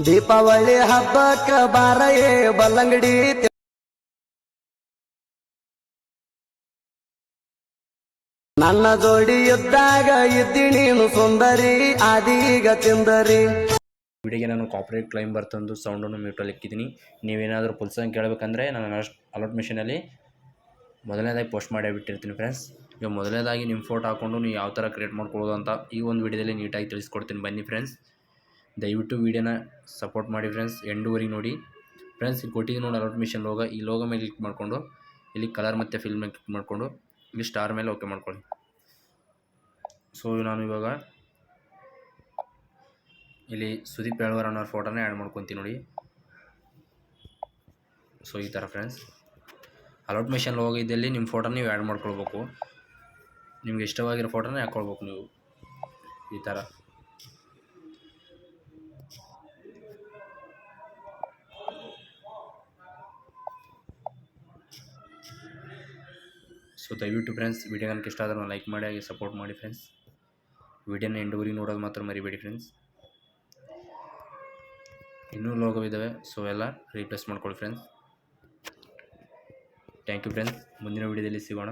ದೀಪಾವಳಿ ಹಬ್ಬಕ್ಕ ಬಾರಯೇ ಬಲ್ಲಂಗಡಿ ನನ್ನ ಜೋಡಿ ಇದ್ದಾಗ ಇದ್ದಿ ನೀನು ಸುಂದರಿ ಆದೀಗ ತಿಂದರಿ. ವಿಡಿಯೋಗೆ ನಾನು ಕಾಪರೇಟ್ ಕ್ಲೈಮ್ ಬರ್ತಂದು ಸೌಂಡನ್ನು ಮ್ಯೂಟಲ್ಲಿ ಇಕ್ಕಿದ್ದೀನಿ. ನೀವೇನಾದರೂ ಫುಲ್ ಸಾಂಗ್ ಕೇಳಬೇಕಂದ್ರೆ ನಾನು ಅಲರ್ಟ್ ಮಿಷನಲ್ಲಿ ಮೊದಲನೇದಾಗಿ ಪೋಸ್ಟ್ ಮಾಡೇ ಬಿಟ್ಟಿರ್ತೀನಿ ಫ್ರೆಂಡ್ಸ್. ಈಗ ಮೊದಲನೇದಾಗಿ ನಿಮ್ಮ ಫೋಟೋ ಹಾಕ್ಕೊಂಡು ನೀವು ಯಾವ ಥರ ಕ್ರಿಯೇಟ್ ಮಾಡ್ಕೊಳ್ಳೋದು ಅಂತ ಈ ಒಂದು ವಿಡಿಯೋದಲ್ಲಿ ನೀಟಾಗಿ ತಿಳಿಸ್ಕೊಡ್ತೀನಿ ಬನ್ನಿ ಫ್ರೆಂಡ್ಸ್. ದಯವಿಟ್ಟು ವಿಡಿಯೋನ ಸಪೋರ್ಟ್ ಮಾಡಿ ಫ್ರೆಂಡ್ಸ್, ಎಂಡೂವರೆಗೆ ನೋಡಿ ಫ್ರೆಂಡ್ಸ್. ಇಲ್ಲಿ ಕೊಟ್ಟಿದ್ದೀನಿ ನೋಡಿ ಅಲರ್ಟ್ ಮಿಷನ್ ಲೋಗೋ, ಈ ಲೋಗೋ ಮೇಲೆ ಕ್ಲಿಕ್ ಮಾಡಿಕೊಂಡು ಇಲ್ಲಿ ಕಲರ್ ಮತ್ತು ಫಿಲ್ ಮೇಲೆ ಕ್ಲಿಕ್ ಮಾಡಿಕೊಂಡು ಇಲ್ಲಿ ಸ್ಟಾರ್ ಮೇಲೆ ಓಕೆ ಮಾಡ್ಕೊಳ್ಳಿ. ಸೊ ನಾನು ಇವಾಗ ಇಲ್ಲಿ ಸುದೀಪ್ ಹೇಳ್ವರ್ ಅನ್ನೋ ಫೋಟೋನೇ ಆ್ಯಡ್ ಮಾಡ್ಕೊತೀನಿ ನೋಡಿ. ಸೊ ಈ ಥರ ಫ್ರೆಂಡ್ಸ್ ಅಲರ್ಟ್ ಮಿಷನ್ ಲೋಗೋ ಇದ್ದಲ್ಲಿ ನಿಮ್ಮ ಫೋಟೋ ನೀವು ಆ್ಯಡ್ ಮಾಡ್ಕೊಳ್ಬೇಕು. ನಿಮ್ಗೆ ಇಷ್ಟವಾಗಿರೋ ಫೋಟೋನೇ ಹಾಕ್ಕೊಳ್ಬೇಕು ನೀವು ಈ ಥರ. ಸೊ ದಯವಿಟ್ಟು ಫ್ರೆಂಡ್ಸ್ ವಿಡಿಯೋ ನನಗೆ ಇಷ್ಟ ಆದ್ರೆ ಲೈಕ್ ಮಾಡಿ, ಹಾಗೆ ಸಪೋರ್ಟ್ ಮಾಡಿ ಫ್ರೆಂಡ್ಸ್. ವಿಡಿಯೋನ ಎಂಡೂವರೆಗೆ ನೋಡೋದು ಮಾತ್ರ ಮರಿಬೇಡಿ ಫ್ರೆಂಡ್ಸ್. ಇನ್ನೂ ಲೋಗೋ ಇದ್ದಾವೆ, ಸೊ ಎಲ್ಲ ರೀಪ್ಲೇಸ್ ಮಾಡ್ಕೊಳ್ಳಿ ಫ್ರೆಂಡ್ಸ್. ಥ್ಯಾಂಕ್ ಯು ಫ್ರೆಂಡ್ಸ್, ಮುಂದಿನ ವಿಡಿಯೋದಲ್ಲಿ ಸಿಗೋಣ.